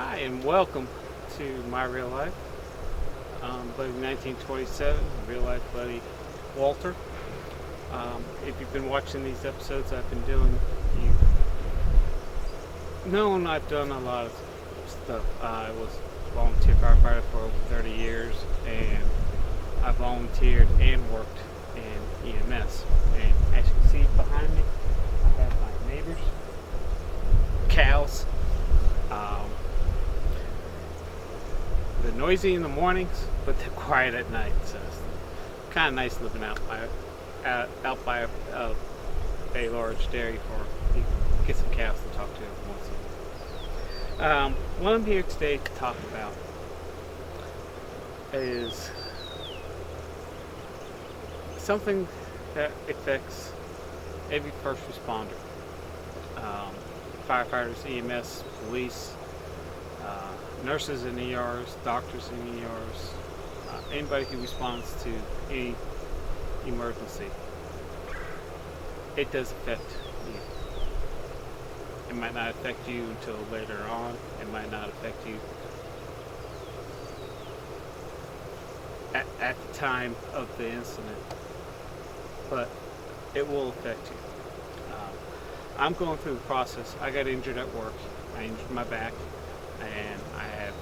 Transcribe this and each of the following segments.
Hi and welcome to My Real Life. Buddy 1927, real life buddy Walter. If you've been watching these episodes I've been doing, you've known I've done a lot of stuff. I was a volunteer firefighter for over 30 years, and I volunteered and worked in EMS. And as you can see behind me, I have my neighbors, cows. They're noisy in the mornings, but they're quiet at night. So it's kind of nice living out by a large dairy farm. You can get some cows to talk to every once in a while. What I'm here today to talk about is something that affects every first responder. Firefighters, EMS, police, nurses in ERs, doctors in ERs, anybody who responds to any emergency. It does affect you. It might not affect you until later on. It might not affect you at the time of the incident, but it will affect you. I'm going through the process. I got injured at work. I injured my back, and I have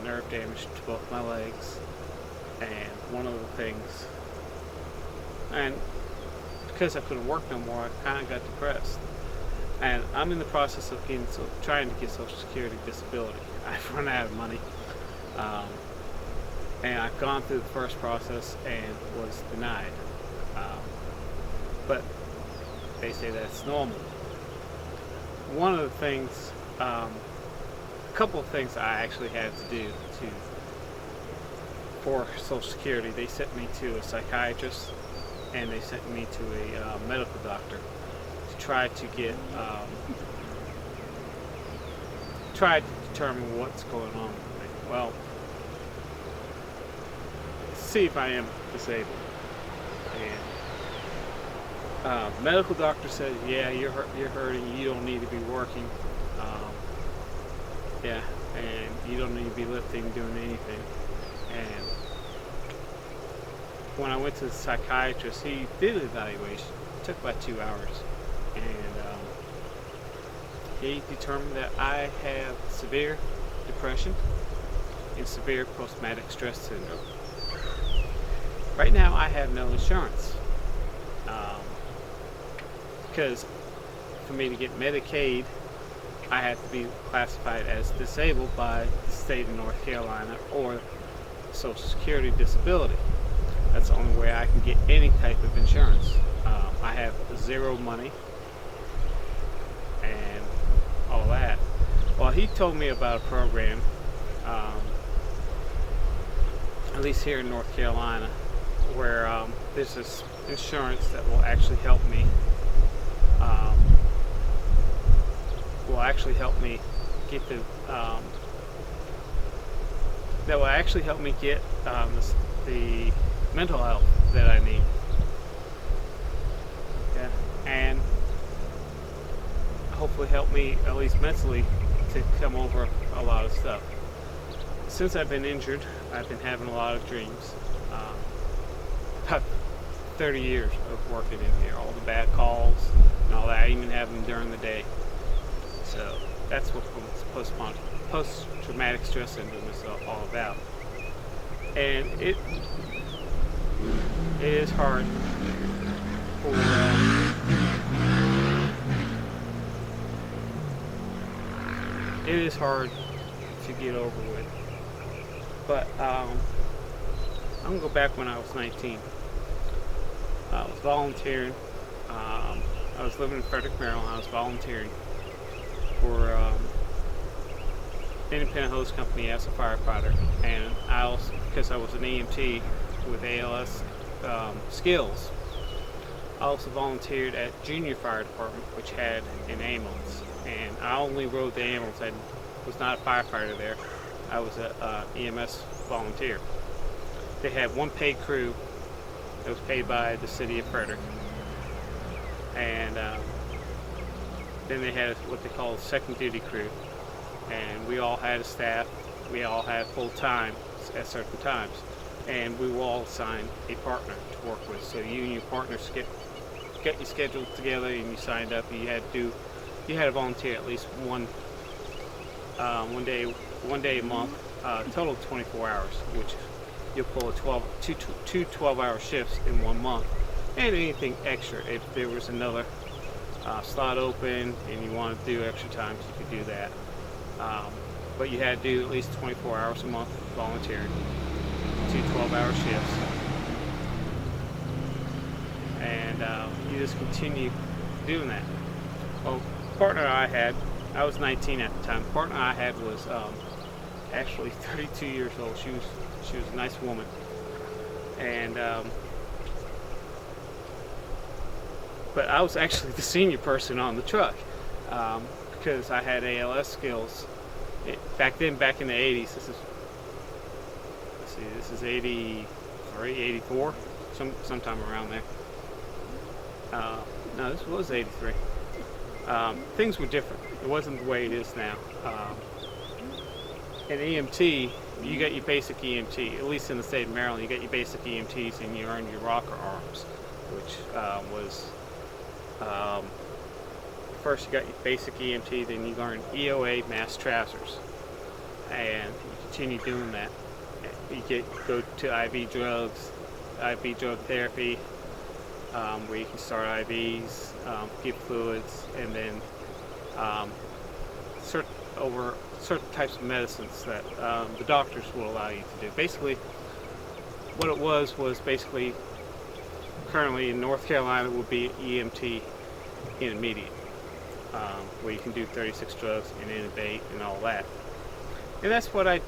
nerve damage to both my legs. And one of the things, and because I couldn't work no more, I kind of got depressed. And I'm in the process of trying to get Social Security disability. I've run out of money, and I've gone through the first process and was denied. But they say that's normal. One of the things, a couple of things I actually had to do for Social Security. They sent me to a psychiatrist, and they sent me to a medical doctor to try to get, try to determine what's going on with me. Well, see if I am disabled. And medical doctor said, yeah, you're hurting. You don't need to be working. Yeah, and you don't need to be lifting, doing anything. And when I went to the psychiatrist, he did an evaluation. It took about 2 hours, and he determined that I have severe depression and severe post-traumatic stress syndrome. Right now, I have no insurance. Because for me to get Medicaid, I have to be classified as disabled by the state of North Carolina or Social Security disability. That's the only way I can get any type of insurance. I have zero money and all that. Well, he told me about a program, at least here in North Carolina, where there's this insurance that will actually help me. Get the that will actually help me get the mental health that I need. Okay, and hopefully help me at least mentally to come over a lot of stuff. Since I've been injured, I've been having a lot of dreams. About 30 years of working in here, all the bad calls and all that. I even have them during the day. So that's what post-traumatic stress syndrome is all about. And it is hard for to get over with. But I'm gonna go back when I was 19. I was volunteering. I was living in Frederick, Maryland. I was volunteering for independent hose company as a firefighter, and I also, because I was an EMT with ALS skills, I also volunteered at junior fire department, which had an ambulance, and I only rode the ambulance. I was not a firefighter there. I was a EMS volunteer. They had one paid crew that was paid by the city of Frederick, and then they had what they call a second duty crew, and we all had a staff. We all had full time at certain times, and we will all assign a partner to work with. So you and your partners get your schedule together, and you signed up. You had to volunteer at least one day a month, total of 24 hours, which you'll pull two 12-hour shifts in 1 month. And anything extra, if there was another slot open and you wanted to do extra times, you could do that. But you had to do at least 24 hours a month volunteering, 2 12-hour shifts. And you just continue doing that. Well, the partner I was 19 at the time. The partner I had was actually 32 years old. She was a nice woman. And but I was actually the senior person on the truck because I had ALS skills. Back in the 80s, this is 83, 84, sometime around there. No, this was 83. Things were different. It wasn't the way it is now. In EMT, you got your basic EMT, at least in the state of Maryland, you got your basic EMTs and you earned your rocker arms, which was first you got your basic EMT, then you learn EOA mass trousers, and you continue doing that. You go to IV drugs, IV drug therapy, where you can start IVs, give fluids, and then certain types of medicines that the doctors will allow you to do. Basically, what it was basically currently in North Carolina would be EMT intermediate, where you can do 36 drugs and intubate and all that. And that's what at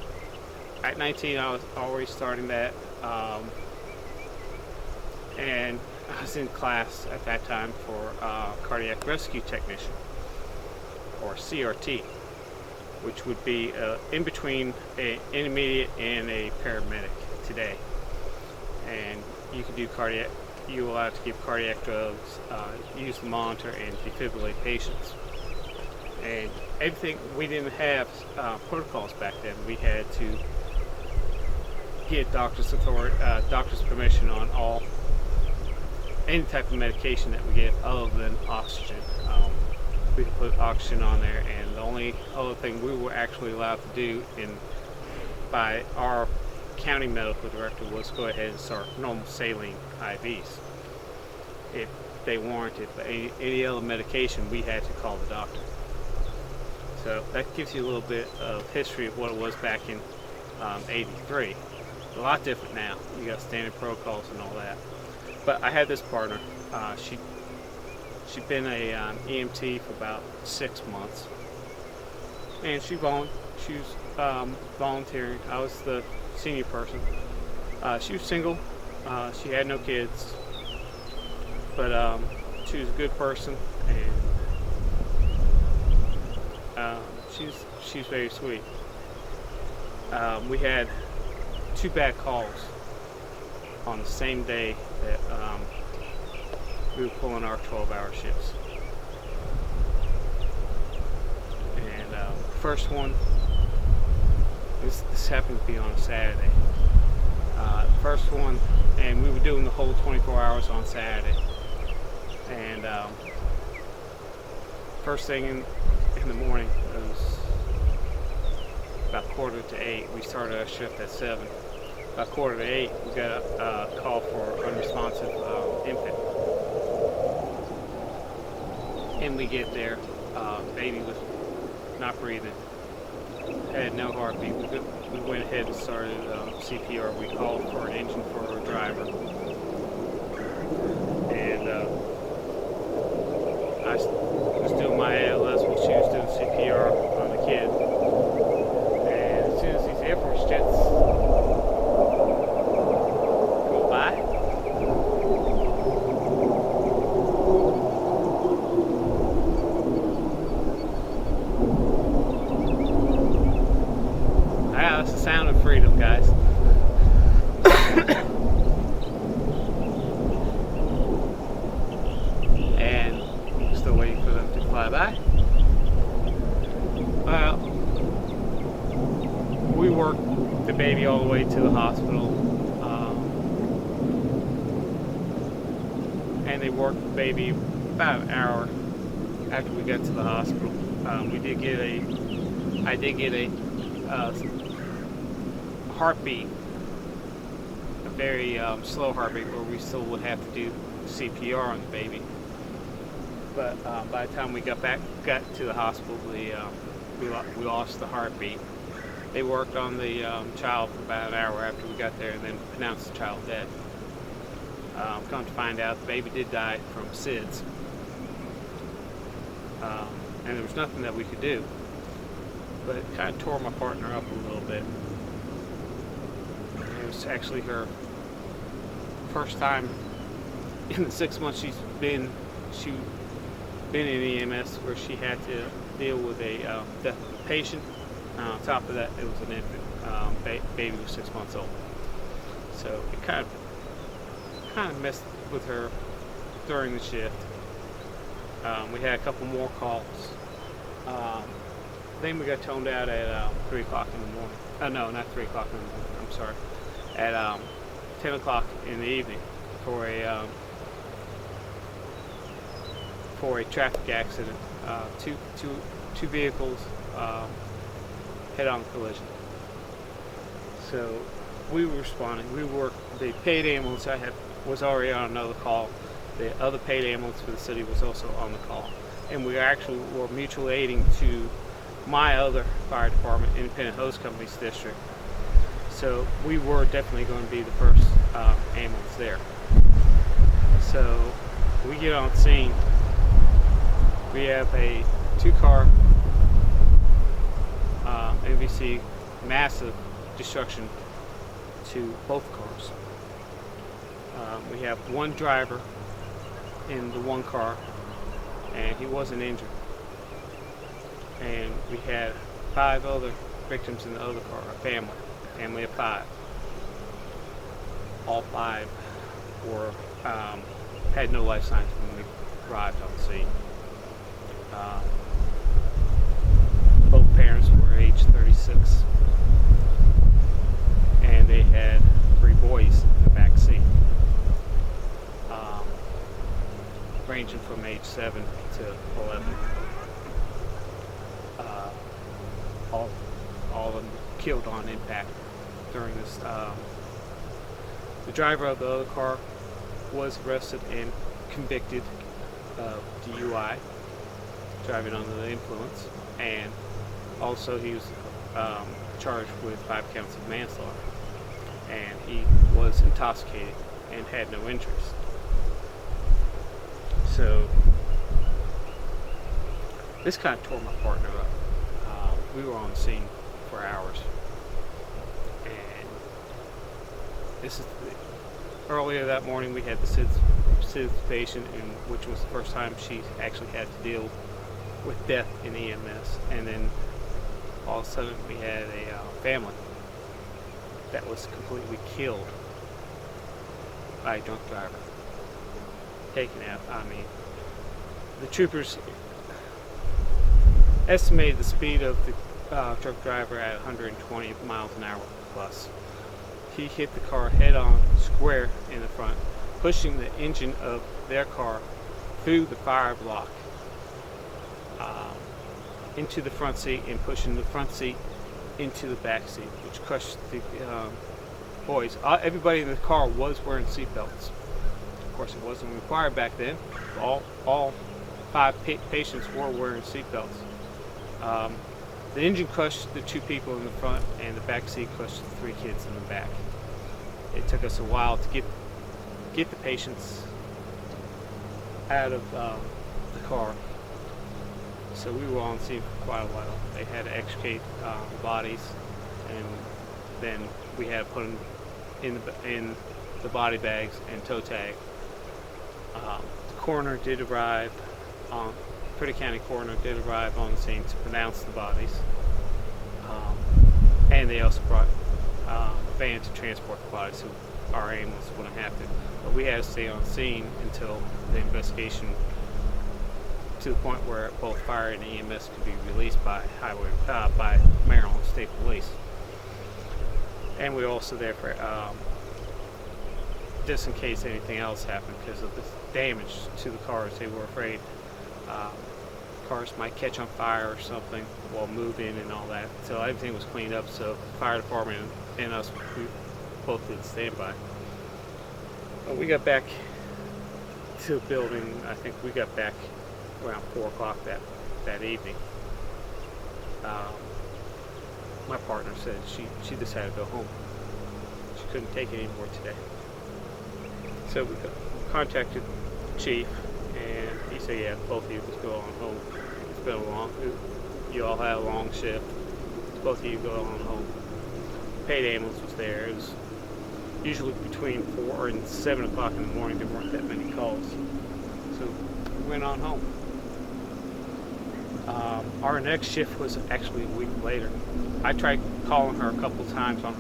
19 I was already starting that, and I was in class at that time for cardiac rescue technician, or CRT, which would be in between an intermediate and a paramedic today. And you can do you're allowed to give cardiac drugs, use the monitor, and defibrillate patients. And everything, we didn't have protocols back then. We had to get doctor's permission on any type of medication that we get other than oxygen. We could put oxygen on there, and the only other thing we were actually allowed to do by our county medical director was go ahead and start normal saline IVs if they warranted. But any other medication, we had to call the doctor. So that gives you a little bit of history of what it was back in 83. A lot different now. You got standard protocols and all that. But I had this partner. She'd been a EMT for about 6 months, and she was volunteering. I was the senior person. She was single. She had no kids, but she was a good person, and she's very sweet. We had 2 bad calls on the same day that we were pulling our 12-hour shifts. And first one, this happened to be on a Saturday. First one, and we were doing the whole 24 hours on Saturday. And first thing in the morning, it was about 7:45. We started our shift at 7. About 7:45, we got a call for unresponsive infant. And we get there, baby was not breathing, had no heartbeat. We went ahead and started CPR. We called for an engine for our driver. And I was doing my ALS while she was doing CPR on the kid. And as soon as these Air Force jets go by, that's the sound of freedom, guys. And still waiting for them to fly by. Well, worked the baby all the way to the hospital, and they worked the baby about an hour after we got to the hospital. I did get a heartbeat, a very slow heartbeat, where we still would have to do CPR on the baby. But by the time we got to the hospital, we lost the heartbeat. They worked on the child for about an hour after we got there, and then pronounced the child dead. Come to find out, the baby did die from SIDS, and there was nothing that we could do. But it kind of tore my partner up a little bit. It was actually her first time in the 6 months she's been in EMS where she had to deal with a death of a patient. On top of that, it was an infant. Baby was 6 months old. So it kind of messed with her during the shift. We had a couple more calls. Then we got toned out at 3 o'clock in the morning. No, not 3 o'clock in the morning. I'm sorry. At 10 o'clock in the evening for a traffic accident. Two vehicles head-on collision. So we were responding. The paid ambulance I had was already on another call. The other paid ambulance for the city was also on the call, and we actually were mutual aiding to my other fire department, Independent Hose Company's district. So we were definitely going to be the first ambulance there. So we get on scene. We have a 2-car MVC, massive destruction to both cars. We have one driver in the one car, and he wasn't injured. And we had 5 other victims in the other car, a family of 5. All 5 had no life signs when we arrived on the scene. Both parents were age 36, and they had 3 boys in the back seat, ranging from age 7 to 11. All of them killed on impact during this. The driver of the other car was arrested and convicted of DUI, driving under the influence, and also he was charged with 5 counts of manslaughter, and he was intoxicated and had no injuries. So this kind of tore my partner up. We were on the scene for hours, and earlier that morning we had the SIDS patient, which was the first time she actually had to deal with death in EMS, and then all of a sudden we had a family that was completely killed by a drunk driver, taken out. I mean, the troopers estimated the speed of the truck driver at 120 miles an hour plus. He hit the car head-on, square in the front, pushing the engine of their car through the fire block into the front seat, and pushing the front seat into the back seat, which crushed the boys. Everybody in the car was wearing seatbelts. Of course, it wasn't required back then. All 5 patients were wearing seatbelts. The engine crushed the 2 people in the front, and the back seat crushed the 3 kids in the back. It took us a while to get the patients out of the car. So we were on scene for quite a while. They had to extricate the bodies, and then we had to put them in the body bags and toe tag. The coroner did arrive. Pretty County coroner did arrive on the scene to pronounce the bodies, and they also brought a van to transport the bodies, so our ambulance wouldn't have to. But we had to stay on scene until the investigation, to the point where both fire and EMS could be released by Maryland State Police. and we were also there for just in case anything else happened because of the damage to the cars. They were afraid cars might catch on fire or something while moving and all that. So everything was cleaned up. So the fire department and us, we both did standby. But we got back to the building. I think we got back around 4 o'clock that evening. My partner said she decided to go home. She couldn't take it anymore today. So we contacted the chief, and he said, yeah, both of you just go on home. It's been you all had a long shift. Both of you go on home. Paid ambulance was there. It was usually between 4 and 7 o'clock in the morning. There weren't that many calls. So we went on home. Our next shift was actually a week later. I tried calling her a couple times on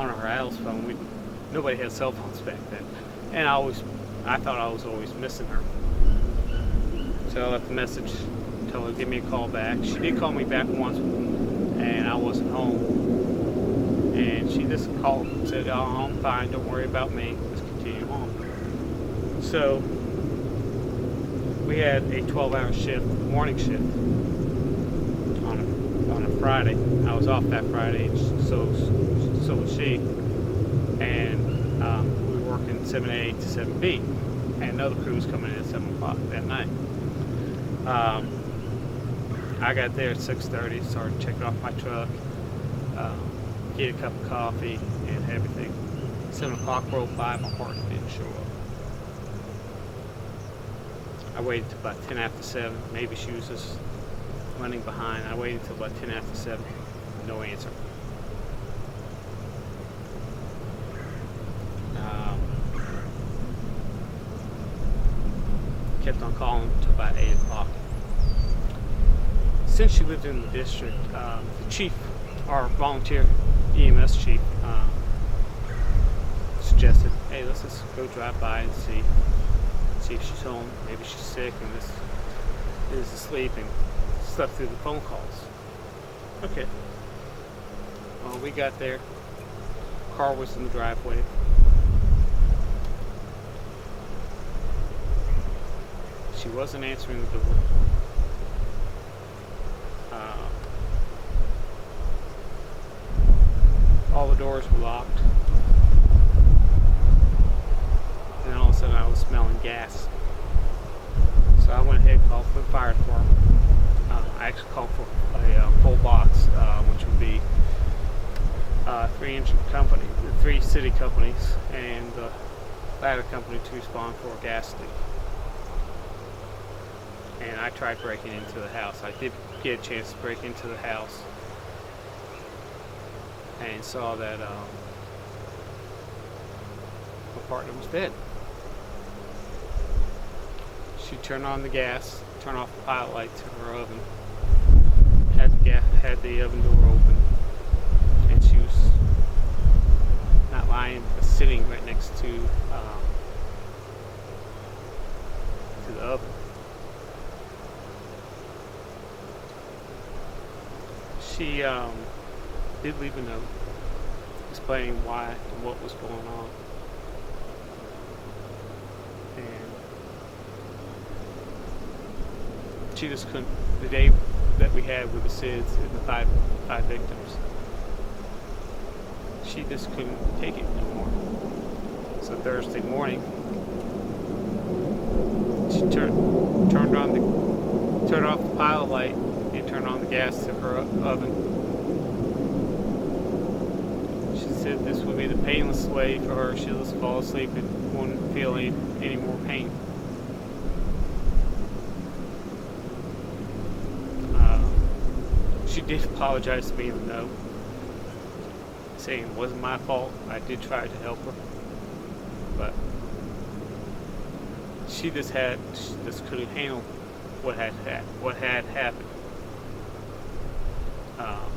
her house phone. Nobody had cell phones back then, and I thought I was always missing her. So I left a message, told her to give me a call back. She did call me back once, and I wasn't home. And she just called and said, "Oh, I'm fine. Don't worry about me. Just continue on." So we had a 12-hour shift, morning shift, on a Friday. I was off that Friday, and so was she. And we were working 7A to 7B, and another crew was coming in at 7 o'clock that night. I got there at 6:30, started checking off my truck, get a cup of coffee and everything. 7 o'clock rolled by, my partner didn't show up. I waited till about 10 after 7. Maybe she was just running behind. I waited till about 10 after 7. No answer. Kept on calling until about 8 o'clock. Since she lived in the district, the chief, our volunteer EMS chief, suggested, hey, let's just go drive by and see if she's home. Maybe she's sick and this is asleep, and slept through the phone calls. Okay. Well, we got there. Car was in the driveway. She wasn't answering the door. All the doors were locked. And then all of a sudden I was smelling gas. So I went ahead and called for the fire department. I actually called for a full box, which would be 3 engine company, 3 city companies, and the ladder company to respond for a gas leak. And I tried breaking into the house. I did get a chance to break into the house and saw that my partner was dead. She turned on the gas, turned off the pilot light to her oven, had the oven door open, and she was not lying, but sitting right next to the oven. She did leave a note explaining why and what was going on. And she just couldn't, the day that we had with the SIDS and the five victims, she just couldn't take it anymore. So Thursday morning, she turned off the pilot light and turned on the gas to her oven. She said this would be the painless way for her. She'll just fall asleep and won't feel any more pain. She did apologize to me in the note, saying it wasn't my fault. I did try to help her, but she just couldn't handle what had happened.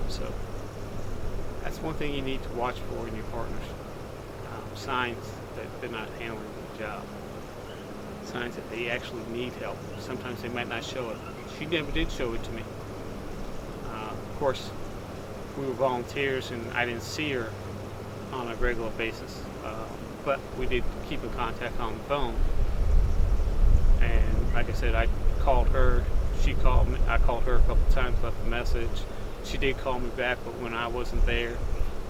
So that's one thing you need to watch for in your partners. Signs that they're not handling the job. Signs that they actually need help. Sometimes they might not show it. She never did show it to me. Of course, we were volunteers and I didn't see her on a regular basis, but we did keep in contact on the phone. And like I said, I called her, she called me, I called her a couple times, left a message. She did call me back, but when I wasn't there,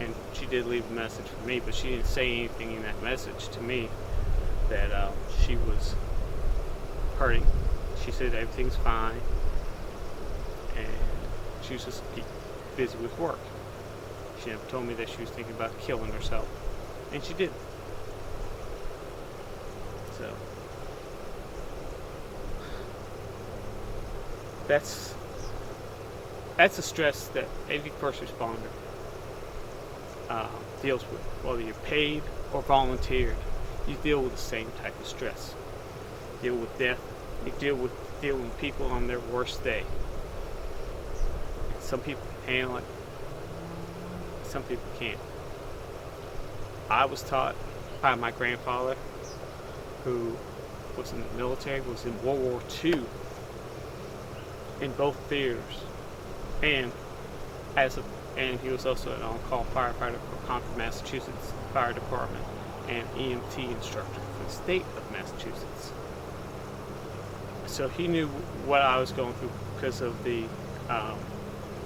and she did leave a message for me, but she didn't say anything in that message to me that she was hurting. She said everything's fine, and she was just busy with work. She never told me that she was thinking about killing herself, and she did. So that's a stress that every first responder deals with, whether you're paid or volunteered. You deal with the same type of stress. You deal with death. You deal with people on their worst day. Some people can handle it. Some people can't. I was taught by my grandfather, who was in the military, was in World War II, in both theaters, and he was also an on-call firefighter for Concord, Massachusetts Fire Department, and EMT instructor for the state of Massachusetts. So he knew what I was going through because of the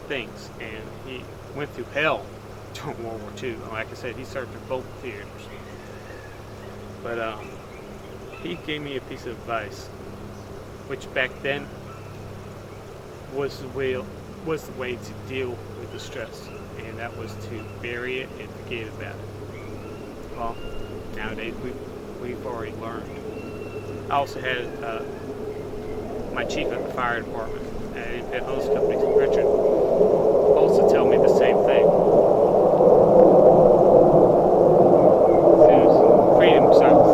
things, and he went through hell during World War II. Like I said, he served in both theaters. But he gave me a piece of advice, which back then was the way to deal with the stress, and that was to bury it and forget about it. Well, nowadays we've already learned. I also had my chief at the fire department and those companies, Richard, also tell me the same thing. Freedom South.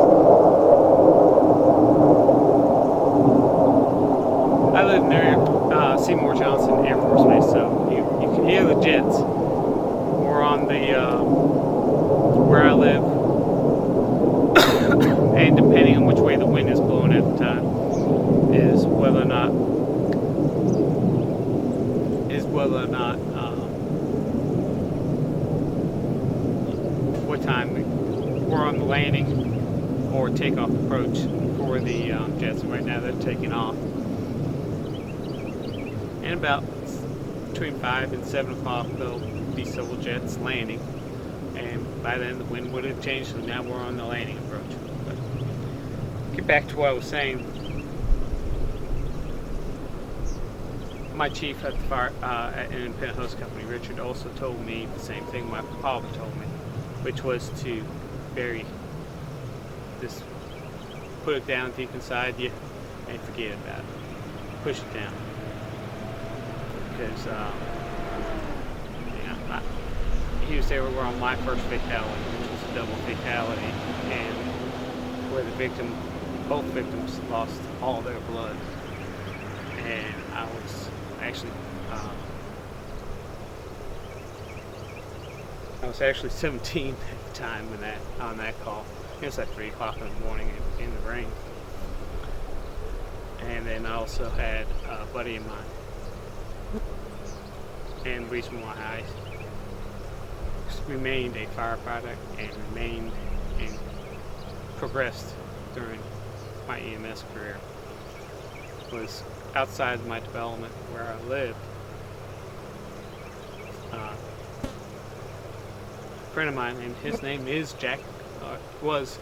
I live near Seymour Johnson Air Force Base, so you can hear the jets. We're on the where I live, and depending on which way the wind is blowing at the time, is whether or not what time we're on the landing or takeoff approach for the jets. Right now they're taking off, and about between 5 and 7 o'clock there'll be several jets landing, and by then the wind would have changed, so now we're on the landing approach. But get back to what I was saying. My chief at the fire at an independent host company, Richard, also told me the same thing my father told me, which was to bury this, put it down deep inside you, and forget about it. Push it down, because he was there. We were on my first fatality, which was a double fatality, and where both victims lost all their blood, and I was actually 17 at the time on that call. It was at 3 o'clock in the morning in the rain. And then I also had a buddy of mine. And the reason why I remained a firefighter and progressed during my EMS career was outside my development where I live. A friend of mine, and his name is Jack Daniels.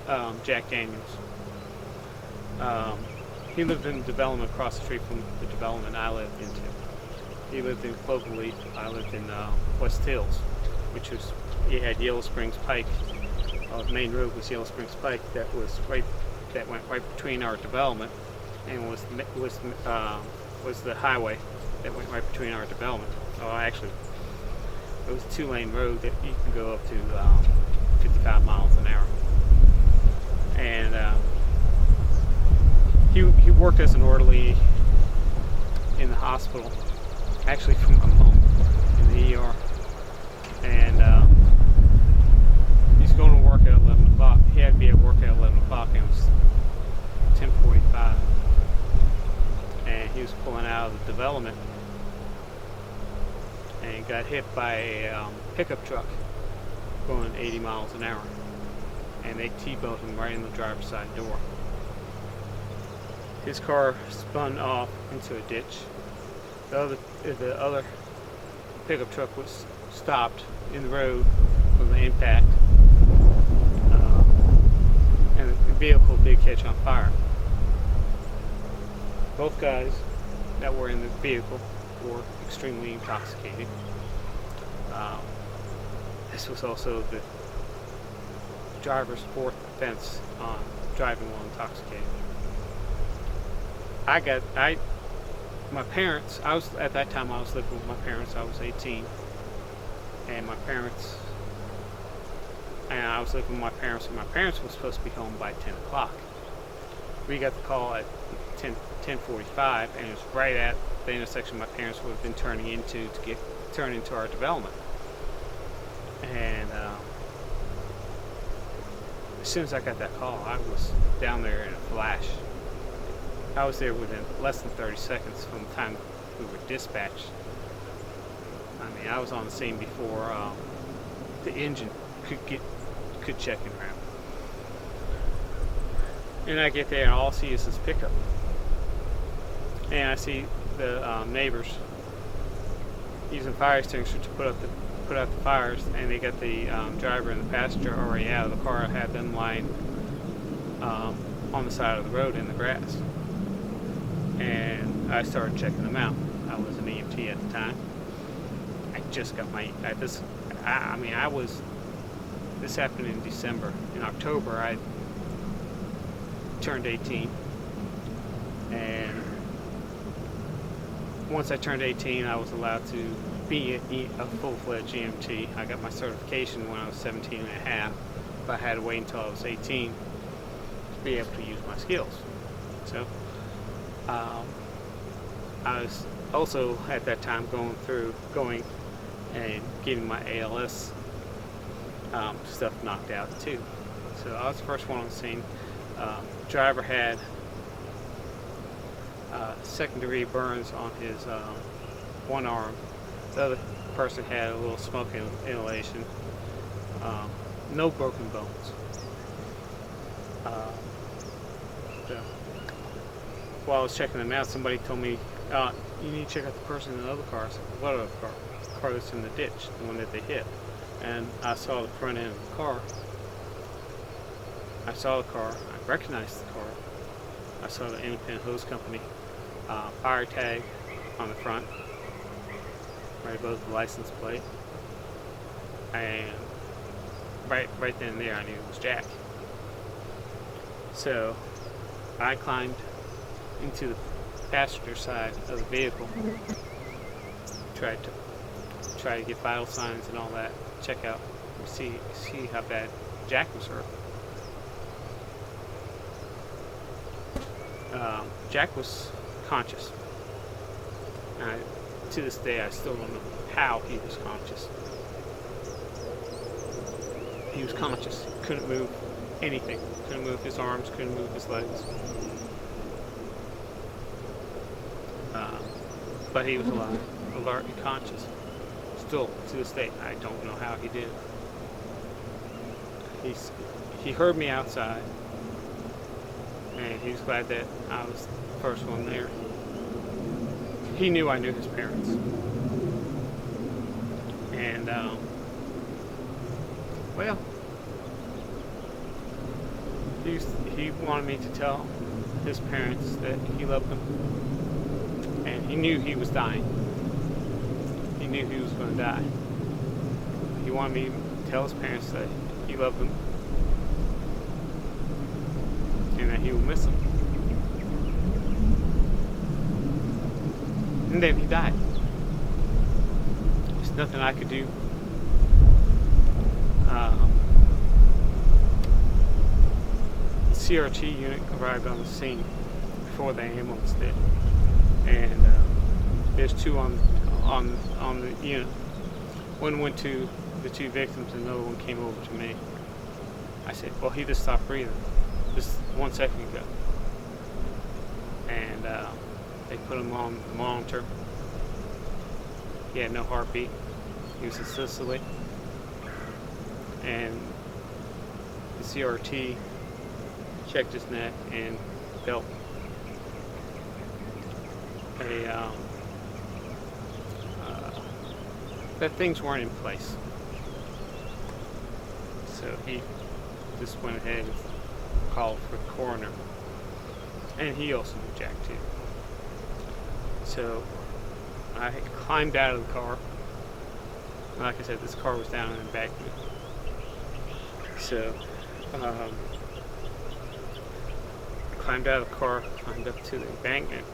He lived in the development across the street from the development I lived into. He lived in Cloverleaf. I lived in West Hills, which was, he had Yellow Springs Pike. The main road was Yellow Springs Pike that went right between our development, and was the highway that went right between our development. Actually, it was a 2-lane road that you can go up to 55 miles an hour. And he worked as an orderly in the hospital, actually from home in the ER. And he's going to work at 11 o'clock. He had to be at work at 11 o'clock, and it was 10:45. And he was pulling out of the development and got hit by a pickup truck. going 80 miles an hour, and they T-boned him right in the driver's side door. His car spun off into a ditch. The other pickup truck was stopped in the road from the impact, and the vehicle did catch on fire. Both guys that were in the vehicle were extremely intoxicated. This was also the driver's fourth offense on driving while intoxicated. My parents, at that time I was living with my parents. I was 18, and I was living with my parents, and my parents were supposed to be home by 10 o'clock. We got the call at 10:45, and it was right at the intersection my parents would have been turning into to turn into our development. And as soon as I got that call, I was down there in a flash. I was there within less than 30 seconds from the time we were dispatched. I mean, I was on the scene before the engine could check and around. And I get there, and all I see is this pickup. And I see the neighbors using fire extinguishers to put out the fires, and they got the driver and the passenger already out of the car. I had them lying on the side of the road in the grass. And I started checking them out. I was an EMT at the time. I just got this happened in December. In October, I turned 18. And once I turned 18, I was allowed to be a full-fledged EMT. I got my certification when I was 17 and a half, but I had to wait until I was 18 to be able to use my skills. So I was also at that time going and getting my ALS stuff knocked out too. So I was the first one on the scene. Driver had second-degree burns on his one arm. The other person had a little smoke inhalation. No broken bones. So while I was checking them out, somebody told me, you need to check out the person in the other car. I said, what other car? The car that's in the ditch, the one that they hit. And I saw the front end of the car. I saw the car. I recognized the car. I saw the independent hose company fire tag on the front, right above the license plate. And right then and there, I knew it was Jack. So I climbed into the passenger side of the vehicle, tried to get vital signs and all that, check out, see how bad Jack was hurt. Jack was conscious. To this day, I still don't know how he was conscious. He was conscious. Couldn't move anything. Couldn't move his arms. Couldn't move his legs. But he was alive, alert, and conscious. Still, to this day, I don't know how he did it. He heard me outside, and he was glad that I was the first one there. He knew I knew his parents. And, well, he wanted me to tell his parents that he loved them. And he knew he was dying. He knew he was going to die. He wanted me to tell his parents that he loved them and that he would miss them. And then he died. There's nothing I could do. The CRT unit arrived on the scene before the ambulance did. And there's two on the unit. One went to the two victims, and another one came over to me. I said, well, he just stopped breathing just 1 second ago. And they put him on the monitor. He had no heartbeat. He was in Sicily. and the CRT checked his neck and felt that things weren't in place. So he just went ahead and called for the coroner, and he also knew Jack too. So I climbed out of the car. Like I said, this car was down in the embankment. So I climbed out of the car, climbed up to the embankment,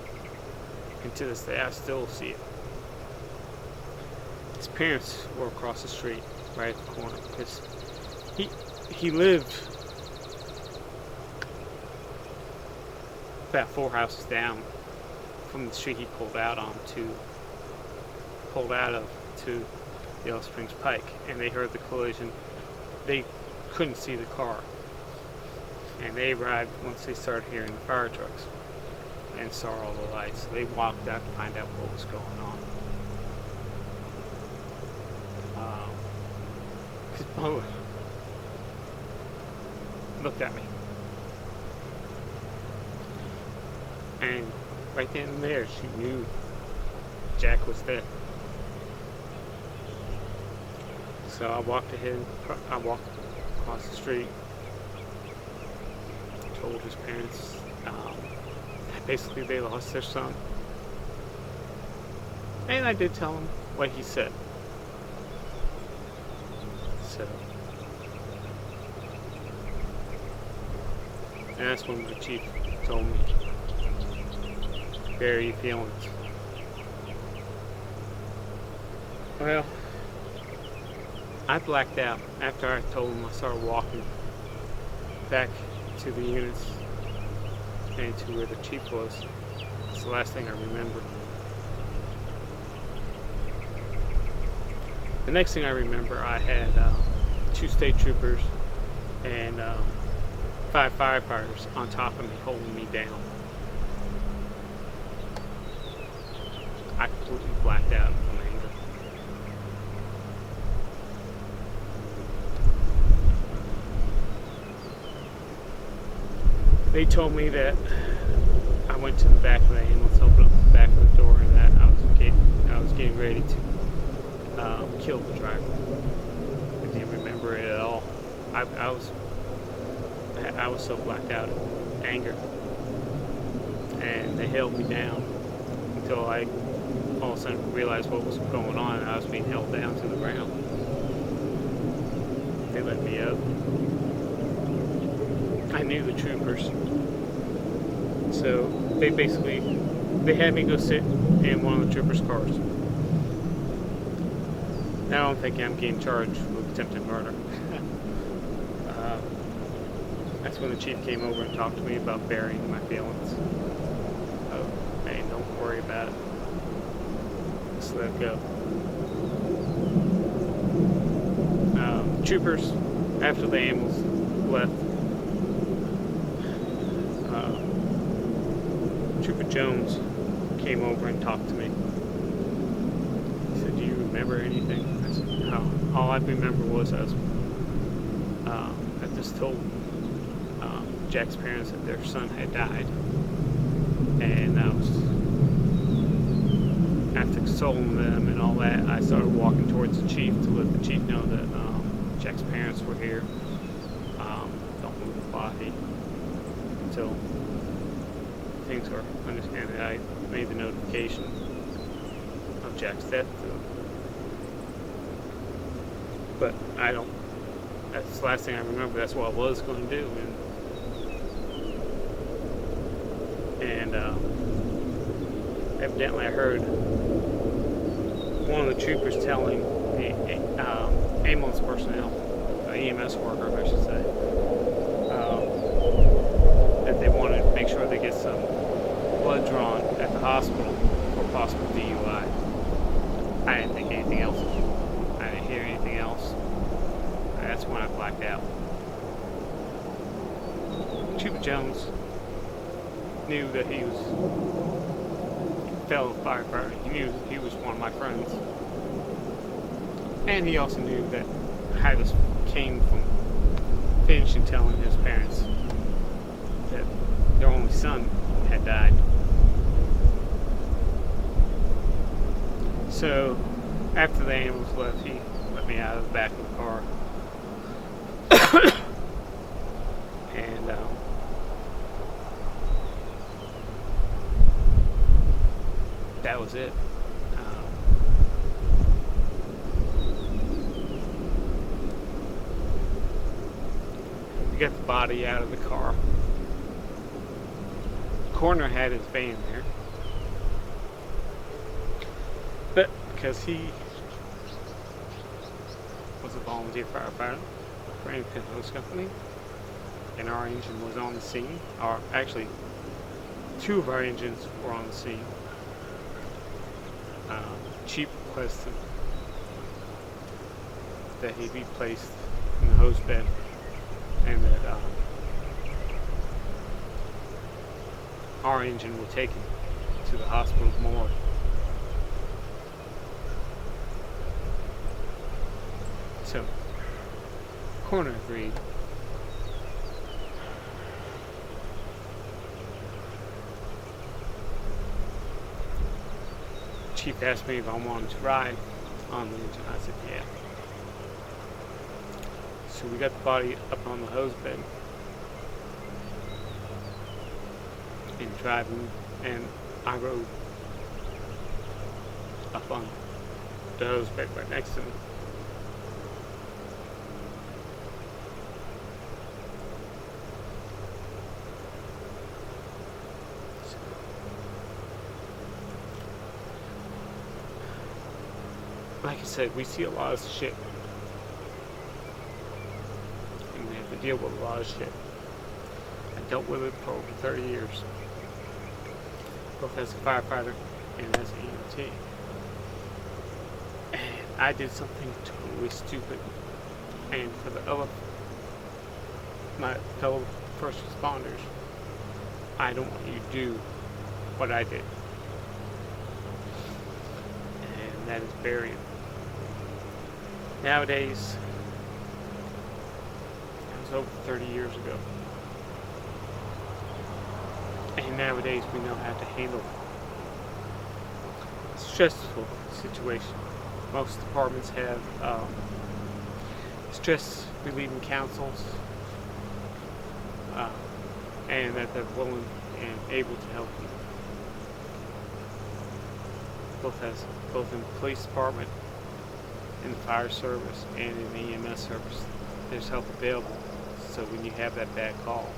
and to this day I still see it. His parents were across the street, right at the corner, because he lived about 4 houses down from the street he pulled out of to the Yellow Springs Pike, and they heard the collision. They couldn't see the car, and they arrived once they started hearing the fire trucks and saw all the lights. So they walked out to find out what was going on. His mother looked at me, and right then and there she knew Jack was dead. So I walked across the street, told his parents basically they lost their son, and I did tell them what he said. So, and that's when the chief told me, "Bury your feelings." Well, I blacked out after I told him. I started walking back to the units and to where the chief was. It's the last thing I remember. The next thing I remember, I had 2 state troopers and 5 firefighters on top of me, holding me down. I completely blacked out from anger. They told me that I went to the back of the ambulance, opened up the back of the door, and that I was getting ready to kill the driver. I didn't remember it at all. I was so blacked out in anger, and they held me down until I all of a sudden realized what was going on, and I was being held down to the ground. They let me up. I knew the troopers, so they had me go sit in one of the troopers' cars. Now I'm thinking I'm getting charged with attempted murder. That's when the chief came over and talked to me about burying my feelings. Oh, hey, don't worry about it. Just let it go. Troopers, after the ambulance left, Trooper Jones came over and talked to me. He said, "Do you remember anything?" I said, "No. All I remember was I just told Jack's parents that their son had died, and I was, after consoling them and all that, I started walking towards the chief to let the chief know that Jack's parents were here. Don't move the body until things are understanding." I made the notification of Jack's death to them. But that's the last thing I remember. That's what I was going to do. And evidently I heard one of the troopers telling the ambulance personnel, EMS worker, I should say, that they wanted to make sure they get some blood drawn at the hospital for possible DUI. I didn't think anything else. I didn't hear anything else. That's when I blacked out. Trooper Jones knew that he was a fellow firefighter. He knew he was one of my friends. And he also knew that how this came from finishing telling his parents that their only son had died. So after the ambulance left, he let me out of the back of the car. And that was it. We got the body out of the car. The coroner had his van there, but because he was a volunteer firefighter for Independent Hose Company, and our engine was on the scene, or actually 2 of our engines were on the scene. Chief requested that he be placed in the hose bed, and that our engine was taken to the hospital's morgue. So, coroner agreed. Chief asked me if I wanted to ride on the engine. I said, yeah. So we got the body up on the hose bed and driving, and I rode up on the hose bed right next to him. Like I said, we see a lot of shit, and we have to deal with a lot of shit. I dealt with it for over 30 years, both as a firefighter and as an EMT. And I did something totally stupid, and for my fellow first responders, I don't want you to do what I did, and that is burying. Nowadays, it was over 30 years ago, and nowadays we know how to handle a stressful situation. Most departments have stress relieving councils, and that they're willing and able to help you. Both in the police department, in the fire service, and in the EMS service, there's help available. So when you have that bad call,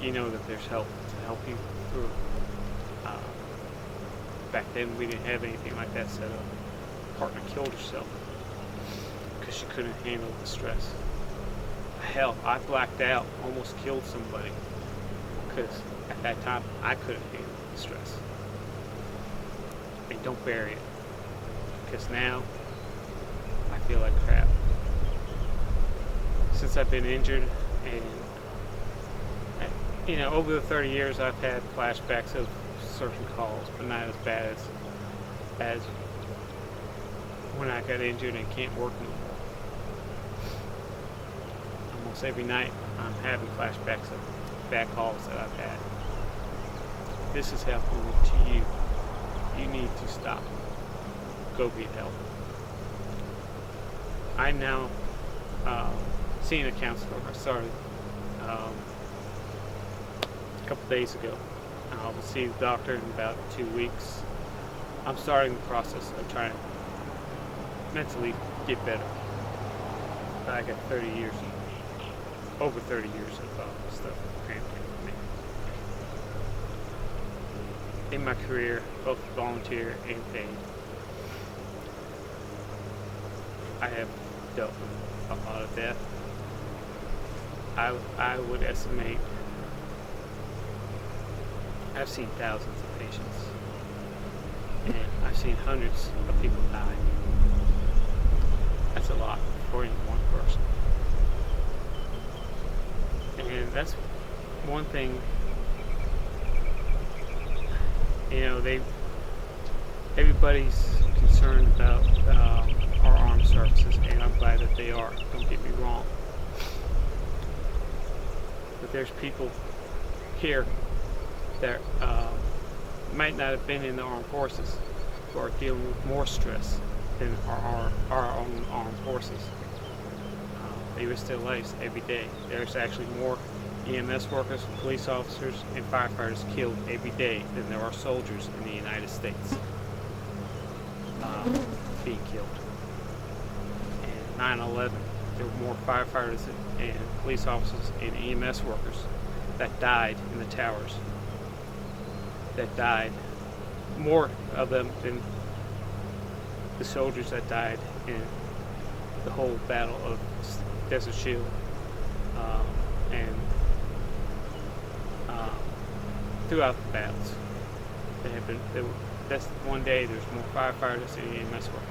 you know that there's help to help you through. Back then, we didn't have anything like that set up. A partner killed herself because she couldn't handle the stress. Hell, I blacked out, almost killed somebody because at that time I couldn't handle the stress. And don't bury it, because now I feel like crap. Since I've been injured, and over the 30 years I've had flashbacks of certain calls, but not as bad as when I got injured and can't work no more. Almost every night I'm having flashbacks of bad calls that I've had. This is helpful to you. You need to stop. Go get help. I'm now seeing a counselor. I started a couple days ago. I'll see the doctor in about 2 weeks. I'm starting the process of trying to mentally get better. I got over 30 years of stuff crammed in me. In my career, both volunteer and paid, I have dealt with a lot of death. I would estimate I've seen thousands of patients, and I've seen hundreds of people die. That's a lot for any one person. And that's one thing, everybody's concerned about our armed services. they are. Don't get me wrong. But there's people here that might not have been in the armed forces who are dealing with more stress than our own armed forces. They risk their lives every day. There's actually more EMS workers, police officers, and firefighters killed every day than there are soldiers in the United States being killed. And 9/11, there were more firefighters and police officers and EMS workers that died in the towers. That died, more of them than the soldiers that died in the whole battle of Desert Shield and throughout the battles. That's one day there's more firefighters and EMS workers.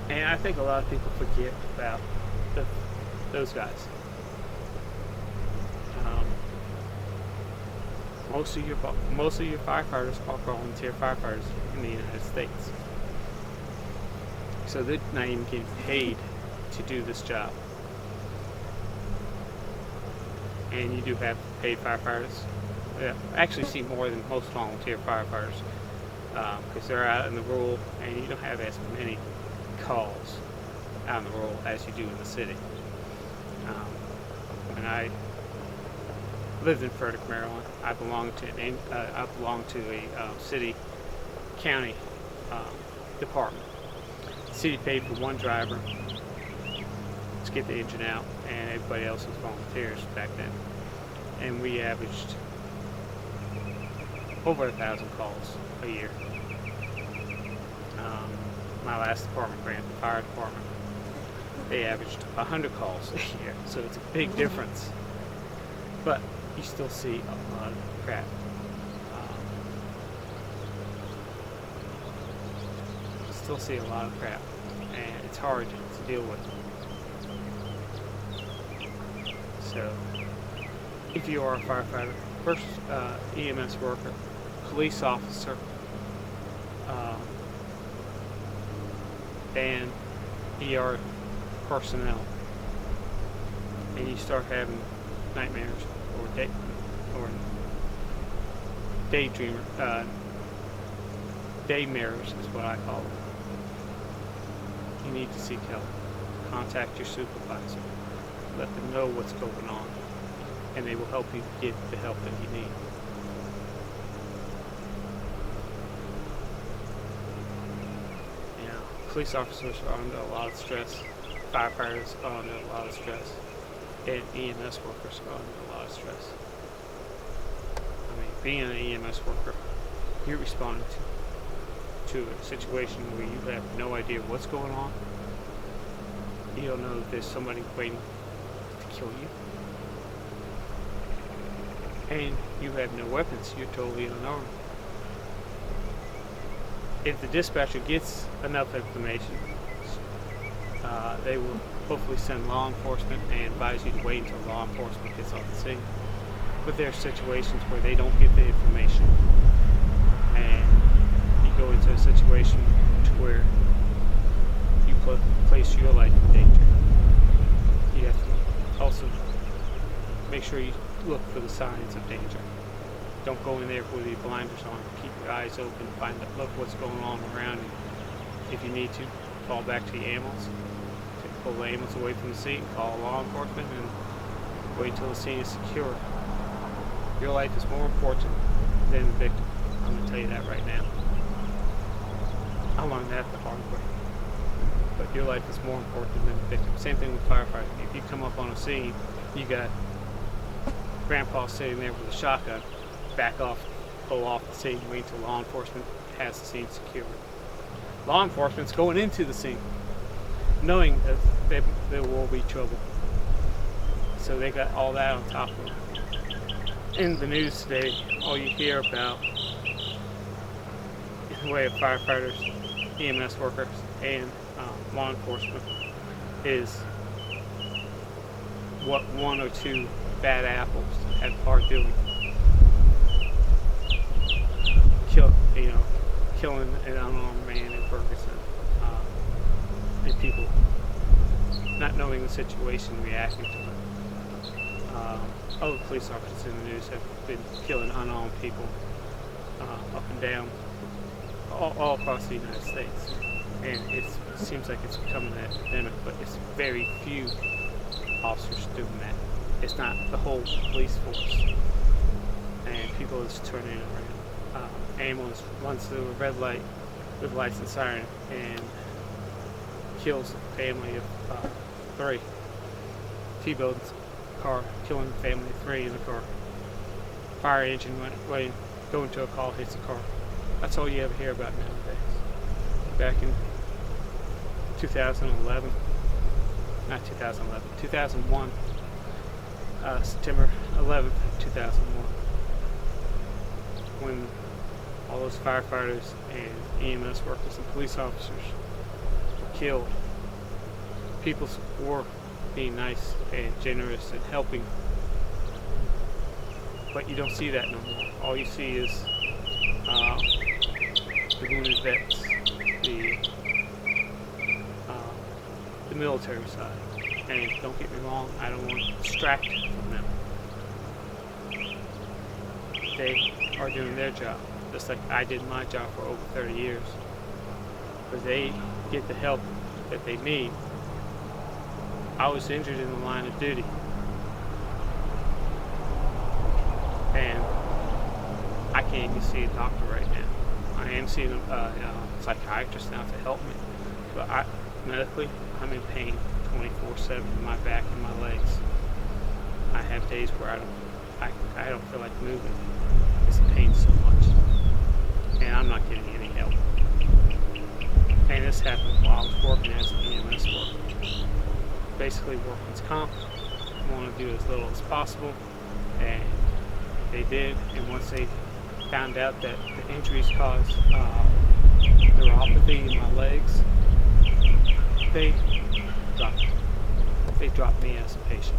And I think a lot of people forget about those guys. Most of your firefighters are volunteer firefighters in the United States, so they're not even getting paid to do this job. And you do have paid firefighters. I actually see more than most volunteer firefighters because they're out in the rural, and you don't have as many calls out in the rural as you do in the city. When I lived in Frederick, Maryland, I belonged to a city county department. The city paid for one driver to get the engine out, and everybody else was volunteers back then. And we averaged over 1,000 calls a year. My last department, Grant, the fire department, they averaged 100 calls a year, so it's a big difference. But you still see a lot of crap. And it's hard to deal with. So, if you are a firefighter, first EMS worker, police officer, and ER personnel, and you start having nightmares or daymares is what I call them. You need to seek help. Contact your supervisor. Let them know what's going on, and they will help you get the help that you need. Police officers are under a lot of stress. Firefighters are under a lot of stress. And EMS workers are under a lot of stress. I mean, being an EMS worker, you're responding to a situation where you have no idea what's going on. You don't know if there's somebody waiting to kill you. And you have no weapons. You're totally unarmed. If the dispatcher gets enough information, they will hopefully send law enforcement and advise you to wait until law enforcement gets on the scene. But there are situations where they don't get the information, and you go into a situation to where you place your life in danger. You have to also make sure you look for the signs of danger. Don't go in there with your blinders on. Keep your eyes open. Look what's going on around you. If you need to, fall back to the ambulance. Pull the ambulance away from the scene. Call law enforcement and wait until the scene is secure. Your life is more important than the victim. I'm going to tell you that right now. I learned that the hard way. But your life is more important than the victim. Same thing with firefighting. If you come up on a scene, you got Grandpa sitting there with a shotgun. Back off, pull off the scene, wait until law enforcement has the scene secured. Law enforcement's going into the scene, knowing that there will be trouble. So they got all that on top of them. In the news today, all you hear about in the way of firefighters, EMS workers, and law enforcement is what one or two bad apples are doing. Killing an unarmed man in Ferguson, and people knowing the situation, reacting to it. Other police officers in the news have been killing unarmed people up and down, all across the United States. And it seems like it's becoming an epidemic, but it's very few officers doing that. It's not the whole police force. And people are just turning it around. Ambulance runs through a red light with lights and siren and kills a family of 3. T-bones car, killing a family of 3 in the car. Fire engine went away, go into a call, hits the car. That's all you ever hear about nowadays. Back in 2011, not 2011, 2001, September 11th, 2001, when all those firefighters and EMS workers and police officers were killed. People were being nice and generous and helping, but you don't see that no more. All you see is the wounded vets, the military side. And don't get me wrong, I don't want to distract from them. They are doing their job, just like I did my job for over 30 years. But they get the help that they need. I was injured in the line of duty, and I can't even see a doctor right now. I am seeing a psychiatrist now to help me, but medically, I'm in pain 24/7 in my back and my legs. I have days where I don't feel like moving. It's pain so much, and I'm not getting any help. And this happened while I was working as an EMS worker. Basically, workman's comp. I want to do as little as possible, and they did. And once they found out that the injuries caused neuropathy in my legs, they dropped me as a patient,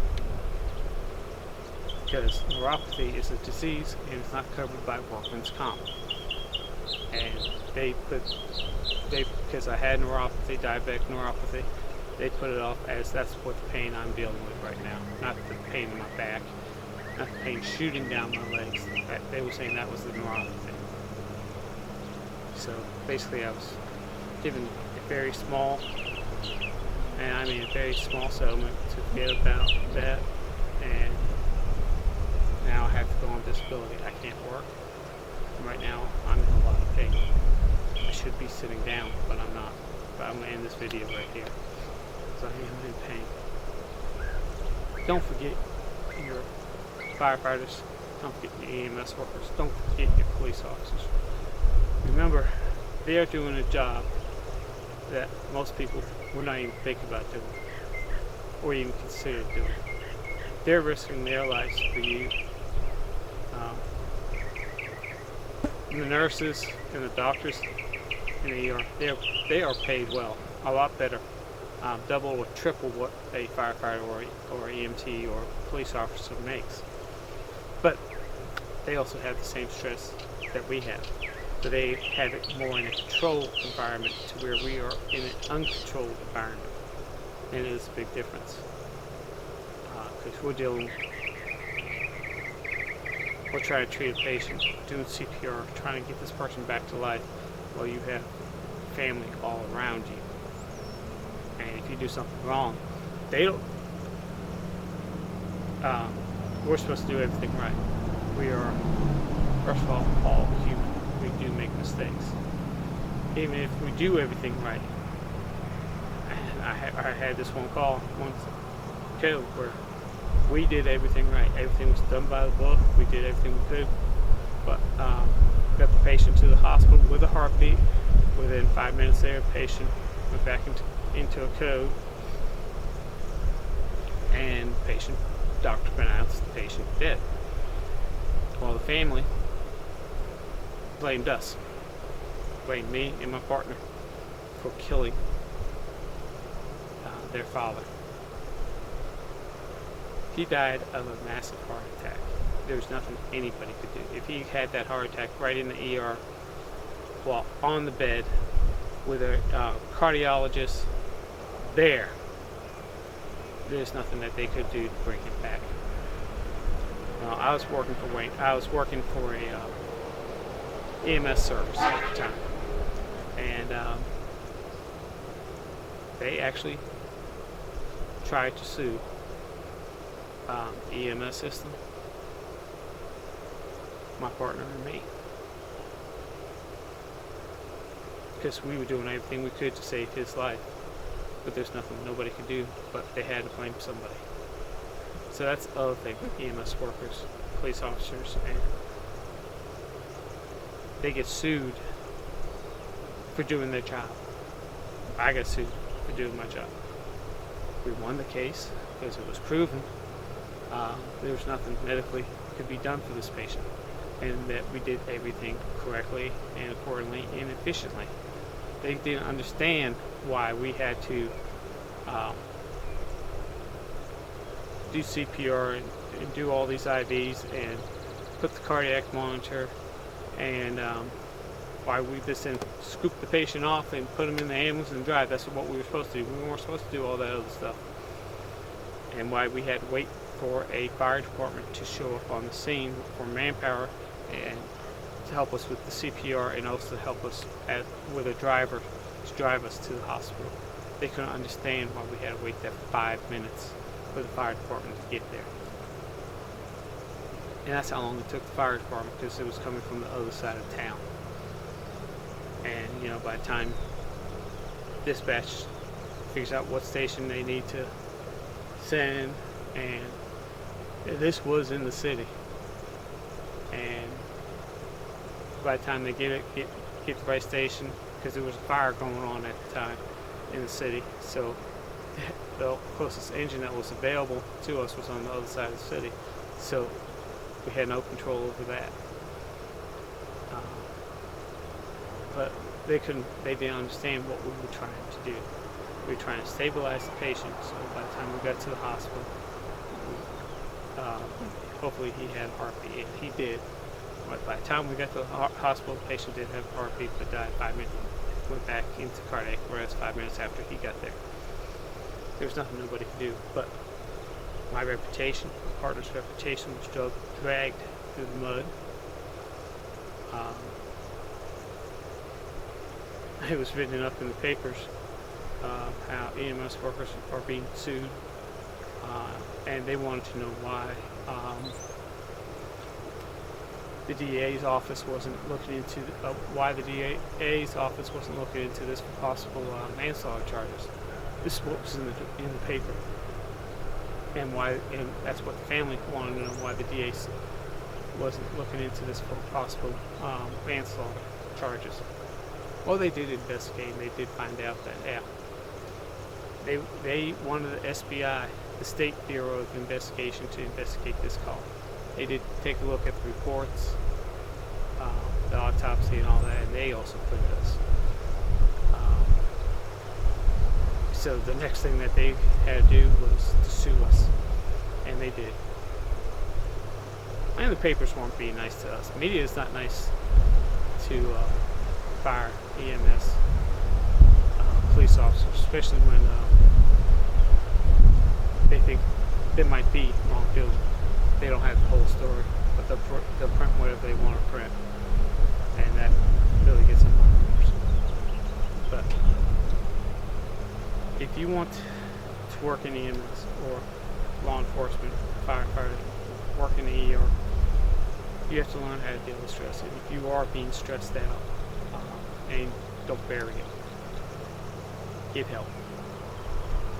because neuropathy is a disease and it's not covered by workman's comp. And because I had neuropathy, diabetic neuropathy, they put it off as that's what the pain I'm dealing with right now, not the pain in my back, not the pain shooting down my legs. They were saying that was the neuropathy. So basically, I was given a very small, and I mean a very small settlement to forget about that, and now I have to go on disability. I can't work. Right now, I'm in a lot of pain. I should be sitting down, but I'm not. But I'm going to end this video right here, because I am in pain. Don't forget your firefighters. Don't forget your EMS workers. Don't forget your police officers. Remember, they are doing a job that most people would not even think about doing, or even consider doing. They're risking their lives for you. The nurses and the doctors in the ER, they are paid well, a lot better, double or triple what a firefighter or EMT or police officer makes. But they also have the same stress that we have. But they have it more in a controlled environment to where we are in an uncontrolled environment. And it is a big difference. Because we're trying to treat a patient, doing CPR, trying to get this person back to life, while you have family all around you. And if you do something wrong, they don't. We're supposed to do everything right. We are, first of all human. We do make mistakes. Even if we do everything right. And I had this one call once ago where we did everything right. Everything was done by the book. We did everything we could. But got the patient to the hospital with a heartbeat. Within 5 minutes there, the patient went back into a code. And doctor pronounced the patient dead. Well, the family blamed us. Blamed me and my partner for killing their father. He died of a massive heart attack. There's nothing anybody could do. If he had that heart attack right in the ER, while on the bed with a cardiologist there, there's nothing that they could do to bring him back. I was working for Wayne. I was working for a EMS service at the time, and they actually tried to sue EMS system, my partner and me, because we were doing everything we could to save his life, but there's nothing nobody could do, but they had to blame somebody. So that's the other thing, EMS workers, police officers, and they get sued for doing their job. I got sued for doing my job. We won the case because it was proven there was nothing medically could be done for this patient, and that we did everything correctly and accordingly and efficiently. They didn't understand why we had to do CPR and do all these IVs and put the cardiac monitor, and why we just didn't scoop the patient off and put him in the ambulance and drive. That's what we were supposed to do. We weren't supposed to do all that other stuff. And why we had to wait for a fire department to show up on the scene for manpower and to help us with the CPR, and also to help us with a driver to drive us to the hospital. They couldn't understand why we had to wait that 5 minutes for the fire department to get there. And that's how long it took the fire department, because it was coming from the other side of town. And by the time dispatch figures out what station they need to send, and this was in the city, and by the time they get the right station, because there was a fire going on at the time in the city, so the closest engine that was available to us was on the other side of the city, so we had no control over that. But they didn't understand what we were trying to do. We were trying to stabilize the patient, so by the time we got to the hospital, hopefully he had a heartbeat. If he did, but by the time we got to the hospital, the patient did have a heartbeat, but died 5 minutes. Went back into cardiac arrest 5 minutes after he got there. There was nothing nobody could do. But my reputation, my partner's reputation, was dragged through the mud. It was written up in the papers how EMS workers are being sued, and they wanted to know why the DA's office wasn't looking into this for possible manslaughter charges. This is what was in the paper, and that's what the family wanted to know, why the DA wasn't looking into this for possible manslaughter charges. Well, they did investigate, and they did find out that they wanted the SBI, the State Bureau of Investigation, to investigate this call. They did take a look at the reports, the autopsy and all that, and they also put us. So the next thing that they had to do was to sue us, and they did. And the papers weren't being nice to us. Media is not nice to fire, EMS, police officers, especially when they think there might be wrongdoing. They don't have the whole story, but they'll print whatever they want to print, and that really gets on my nerves. But if you want to work in EMS or law enforcement, firefighting, work in the ER, you have to learn how to deal with stress. And if you are being stressed out, and don't bury it, get help.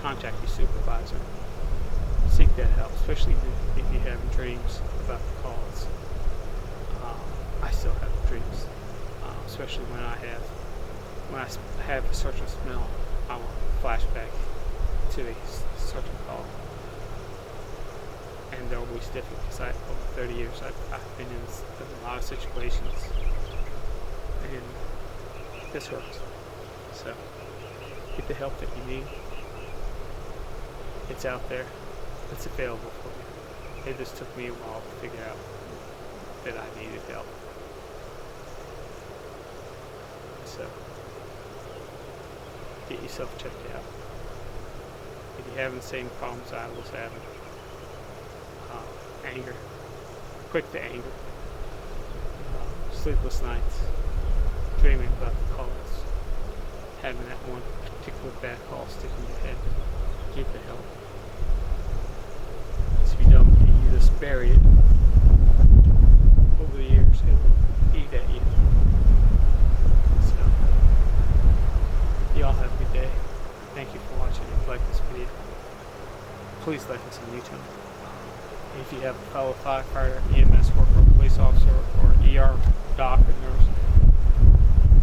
Contact your supervisor. Seek that help, especially if you're having dreams about the calls. I still have dreams, especially when I have a certain smell. I want to flashback to a certain call, and they're always different because over 30 years I've been in a lot of situations, and this hurts. So get the help that you need. It's out there. It's available for you. It just took me a while to figure out that I needed help. So get yourself checked out. you're having the same problems I was having, anger, quick to anger, sleepless nights, dreaming about the calls, having that one particular bad call stick in your head, get the help. Because if you don't, you just bury it. Over the years, it will eat at you. So, y'all have a good day. Thank you for watching. If you like this video, please like us on YouTube. If you have a fellow firefighter, EMS worker, police officer, or ER doc or nurse,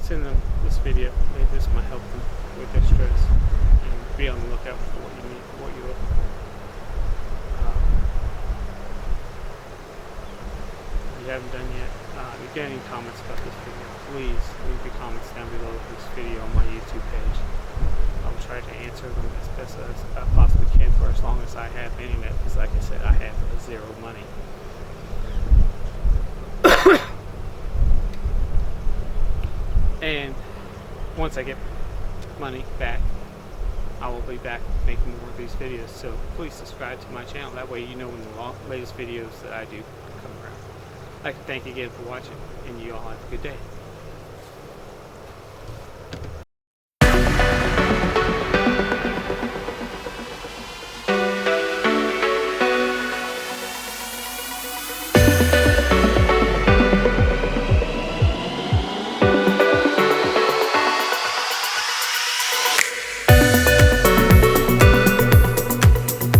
send them this video. Maybe this might help them with their stress, and be on the lookout for what you need, what you're looking for. If you haven't done yet, if you get any comments about this video, please leave your comments down below this video on my YouTube page. I'll try to answer them as best as I possibly can for as long as I have internet, because like I said, I have zero money. And once I get money back, I will be back making more of these videos. So please subscribe to my channel. That way you know when the latest videos that I do come around. I'd like to thank you again for watching, and you all have a good day.